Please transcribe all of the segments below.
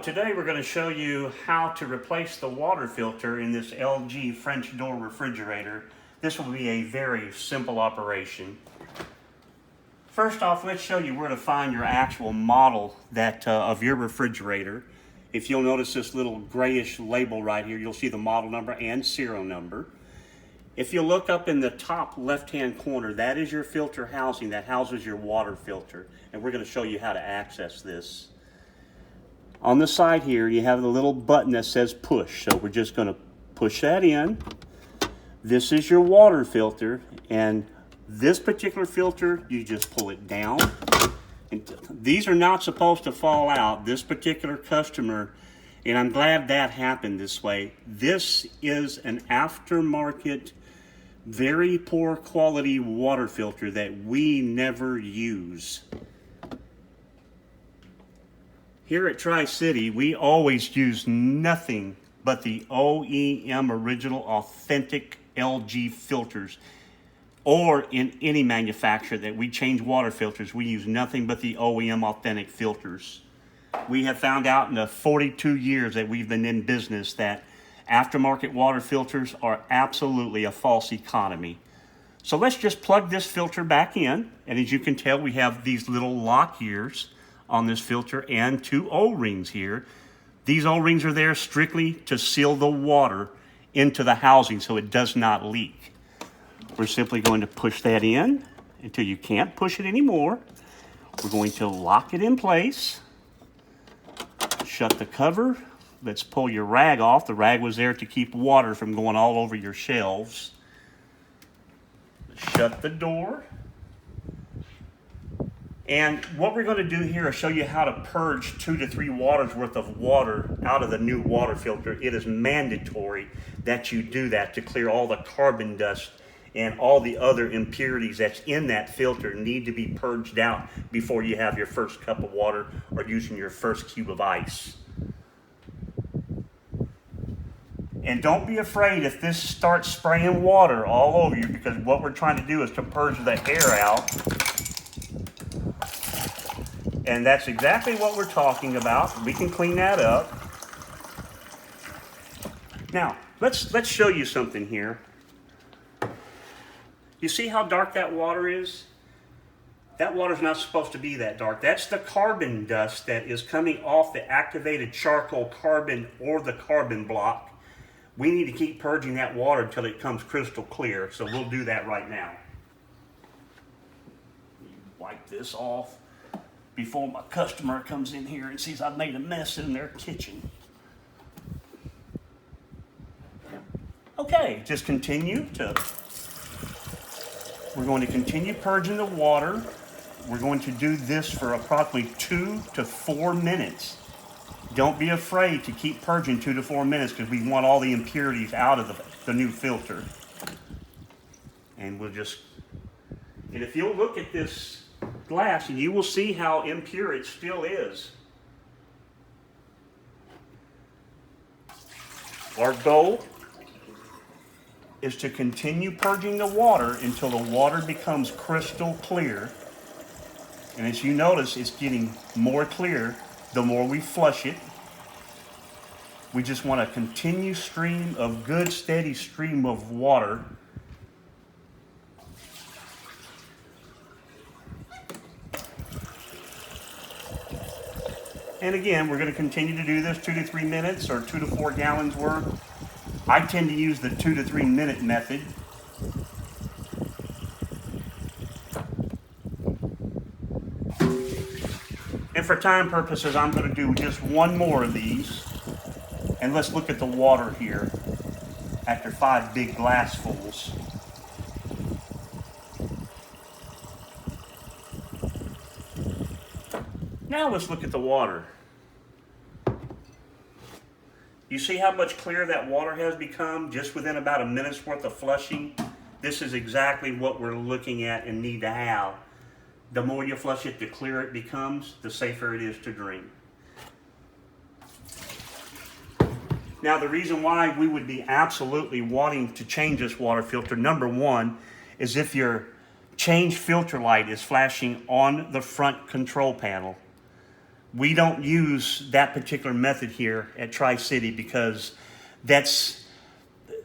Today we're going to show you how to replace the water filter in this LG French door refrigerator. This will be a very simple operation. First off, let's show you where to find your actual model of your refrigerator. If you'll notice this little grayish label right here, you'll see the model number and serial number. If you look up in the top left-hand corner, that is your filter housing that houses your water filter. And we're going to show you how to access this. On the side here, you have the little button that says push. So we're just going to push that in. This is your water filter. And this particular filter, you just pull it down. And these are not supposed to fall out. This particular customer, and I'm glad that happened this way. This is an aftermarket, very poor quality water filter that we never use. Here at Tri-City, we always use nothing but the OEM original authentic LG filters. Or in any manufacturer that we change water filters, we use nothing but the OEM authentic filters. We have found out in the 42 years that we've been in business that aftermarket water filters are absolutely a false economy. So let's just plug this filter back in. And as you can tell, we have these little lock ears on this filter and two O-rings here. These O-rings are there strictly to seal the water into the housing so it does not leak. We're simply going to push that in until you can't push it anymore. We're going to lock it in place. Shut the cover. Let's pull your rag off. The rag was there to keep water from going all over your shelves. Shut the door. And what we're going to do here is show you how to purge 2 to 3 waters worth of water out of the new water filter. It is mandatory that you do that to clear all the carbon dust and all the other impurities that's in that filter need to be purged out before you have your first cup of water or using your first cube of ice. And don't be afraid if this starts spraying water all over you, because what we're trying to do is to purge the air out. And that's exactly what we're talking about. We can clean that up. Now, let's show you something here. You see how dark that water is? That water's not supposed to be that dark. That's the carbon dust that is coming off the activated charcoal carbon or the carbon block. We need to keep purging that water until it comes crystal clear. So we'll do that right now. Wipe this off before my customer comes in here and sees I've made a mess in their kitchen. Okay, just continue to... We're going to continue purging the water. We're going to do this for approximately 2 to 4 minutes. Don't be afraid to keep purging 2 to 4 minutes because we want all the impurities out of the new filter. And and if you'll look at this glass, you will see how impure it still is. Our goal is to continue purging the water until the water becomes crystal clear. And as you notice, it's getting more clear the more we flush it. We just want a continuous stream of good, steady stream of water. And again, we're going to continue to do this 2 to 3 minutes or 2 to 4 gallons worth. I tend to use the 2 to 3 minute method. And for time purposes, I'm going to do just one more of these. And let's look at the water here after 5 big glassfuls. Now let's look at the water. You see how much clearer that water has become just within about a minute's worth of flushing? This is exactly what we're looking at and need to have. The more you flush it, the clearer it becomes, the safer it is to drink. Now, the reason why we would be absolutely wanting to change this water filter, number one, is if your change filter light is flashing on the front control panel. We don't use that particular method here at Tri-City because that's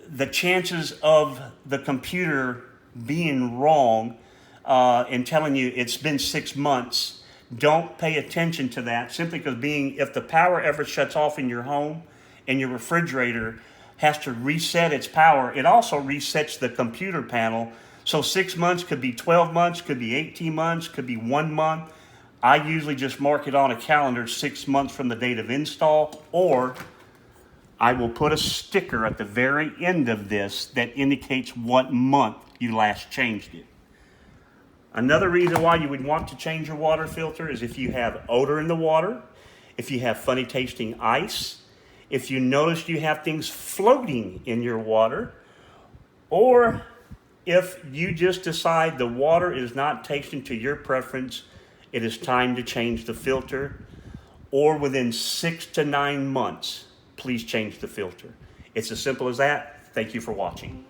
the chances of the computer being wrong and telling you it's been 6 months. Don't pay attention to that, simply because if the power ever shuts off in your home and your refrigerator has to reset its power, it also resets the computer panel. So 6 months could be 12 months, could be 18 months, could be 1 month. I usually just mark it on a calendar 6 months from the date of install, or I will put a sticker at the very end of this that indicates what month you last changed it. Another reason why you would want to change your water filter is if you have odor in the water, if you have funny tasting ice, if you notice you have things floating in your water, or if you just decide the water is not tasting to your preference, it is time to change the filter, or within 6 to 9 months, please change the filter. It's as simple as that. Thank you for watching.